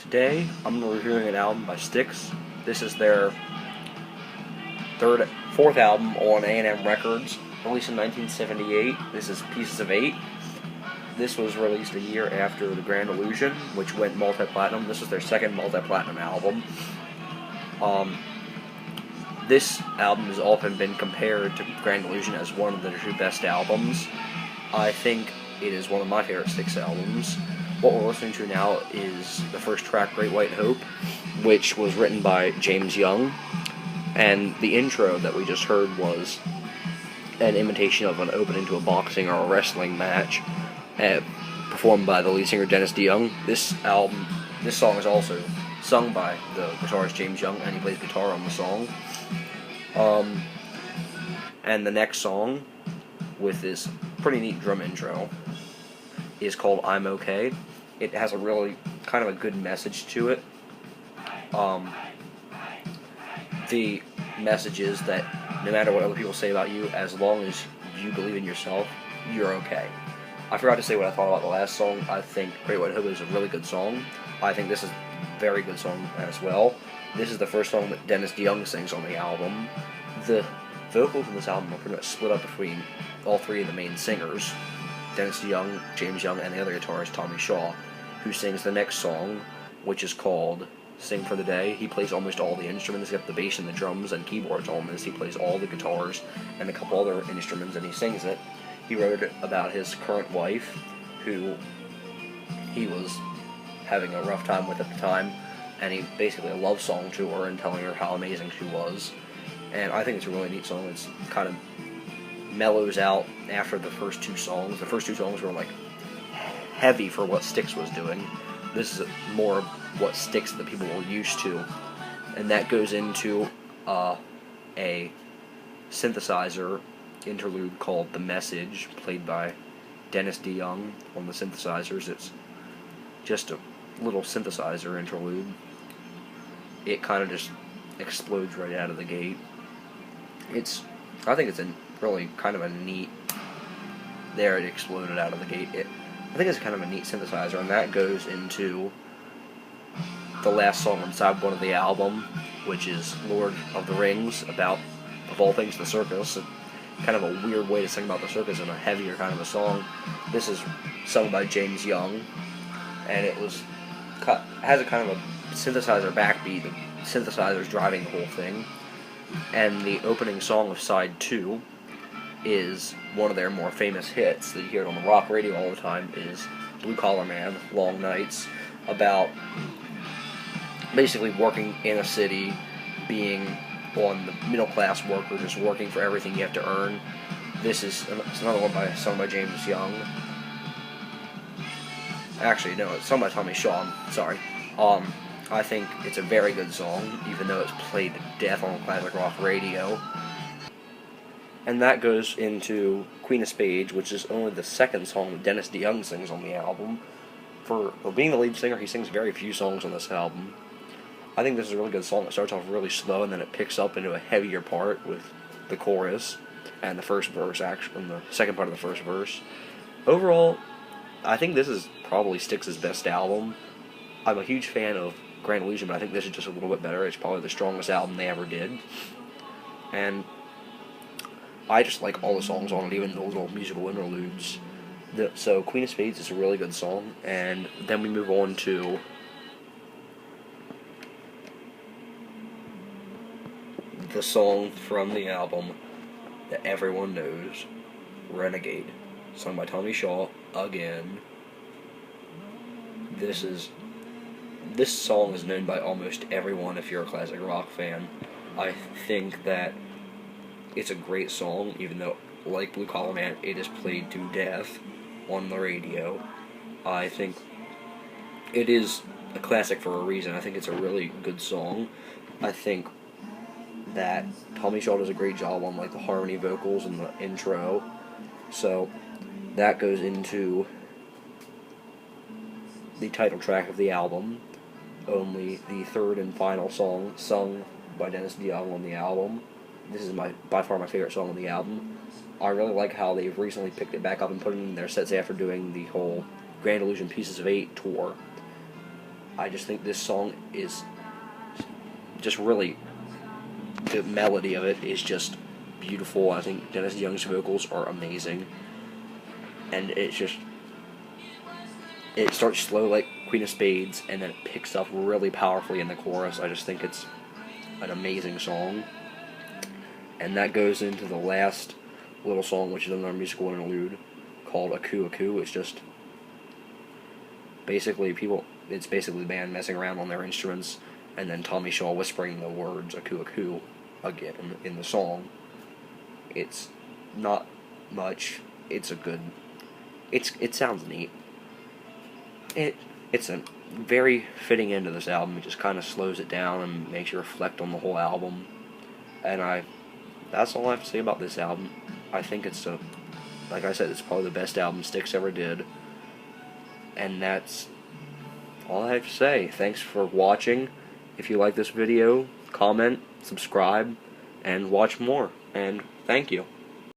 Today, I'm reviewing an album by Styx. This is their fourth album on A&M Records, released in 1978. This is Pieces of 8. This was released a year after The Grand Illusion, which went multi-platinum. This was their second multi-platinum album. This album has often been compared to Grand Illusion as one of their two best albums. I think it is one of my favorite Styx albums. What we're listening to now is the first track, Great White Hope, which was written by James Young, and the intro that we just heard was an imitation of an opening to a boxing or a wrestling match, performed by the lead singer Dennis DeYoung. This song is also sung by the guitarist James Young, and he plays guitar on the song. And the next song, with this pretty neat drum intro, is called I'm Okay. It has a really kind of a good message to it. The message is that no matter what other people say about you, as long as you believe in yourself, you're okay. I forgot to say what I thought about the last song. I think Great White Hope is a really good song. I think this is a very good song as well. This is the first song that Dennis DeYoung sings on the album. The vocals in this album are pretty much split up between all three of the main singers, Dennis DeYoung, James Young, and the other guitarist, Tommy Shaw, who sings the next song, which is called Sing for the Day. He plays almost all the instruments, except the bass and the drums and keyboards on this. He plays all the guitars and a couple other instruments, and he sings it. He wrote it about his current wife, who he was having a rough time with at the time, and he basically a love song to her and telling her how amazing she was. And I think it's a really neat song. It's kind of mellows out after the first two songs. The first two songs were like heavy for what Styx was doing. This is more what Styx that people were used to, and that goes into a synthesizer interlude called The Message, played by Dennis DeYoung on the synthesizers. It's just a little synthesizer interlude. It kind of just explodes right out of the gate. I think it's a really kind of a neat. There, it exploded out of the gate. I think it's kind of a neat synthesizer, and that goes into the last song on side one of the album, which is Lord of the Rings, about, of all things, the circus. Kind of a weird way to sing about the circus in a heavier kind of a song. This is sung by James Young, and has a kind of a synthesizer backbeat. The synthesizer's driving the whole thing. And the opening song of side 2 is one of their more famous hits that you hear on the rock radio all the time, is Blue Collar Man, Long Nights, about basically working in a city, being on the middle class worker, just working for everything you have to earn. It's another one sung by James Young. Actually, no, it's sung by Tommy Shaw, sorry. I think it's a very good song, even though it's played to death on classic rock radio. And that goes into Queen of Spades, which is only the second song that Dennis DeYoung sings on the album. For being the lead singer, he sings very few songs on this album. I think this is a really good song. It starts off really slow, and then it picks up into a heavier part with the chorus and the first verse, actually, and the second part of the first verse. Overall, I think this is probably Styx's best album. I'm a huge fan of Grand Illusion, but I think this is just a little bit better. It's probably the strongest album they ever did. And I just like all the songs on it, even the little musical interludes. So Queen of Spades is a really good song, and then we move on to the song from the album that everyone knows, Renegade, sung by Tommy Shaw again. This song is known by almost everyone if you're a classic rock fan. I think that it's a great song, even though, like Blue Collar Man, it is played to death on the radio. I think it is a classic for a reason. I think it's a really good song. I think that Tommy Shaw does a great job on like the harmony vocals and the intro. So that goes into the title track of the album, only the third and final song sung by Dennis DeYoung on the album. This is by far my favorite song on the album. I really like how they've recently picked it back up and put it in their sets after doing the whole Grand Illusion Pieces of 8 tour. I just think this song is just really, the melody of it is just beautiful. I think Dennis Young's vocals are amazing, and it's just, it starts slow like Queen of Spades, and then it picks up really powerfully in the chorus. I just think it's an amazing song. And that goes into the last little song, which is another musical interlude called Aku Aku. It's just basically it's basically the band messing around on their instruments, and then Tommy Shaw whispering the words Aku Aku again in the song. It's not much. It's a good. It sounds neat. It's a very fitting end to this album. It just kind of slows it down and makes you reflect on the whole album. And that's all I have to say about this album. I think it's like I said, it's probably the best album Styx ever did. And that's all I have to say. Thanks for watching. If you like this video, comment, subscribe, and watch more. And thank you.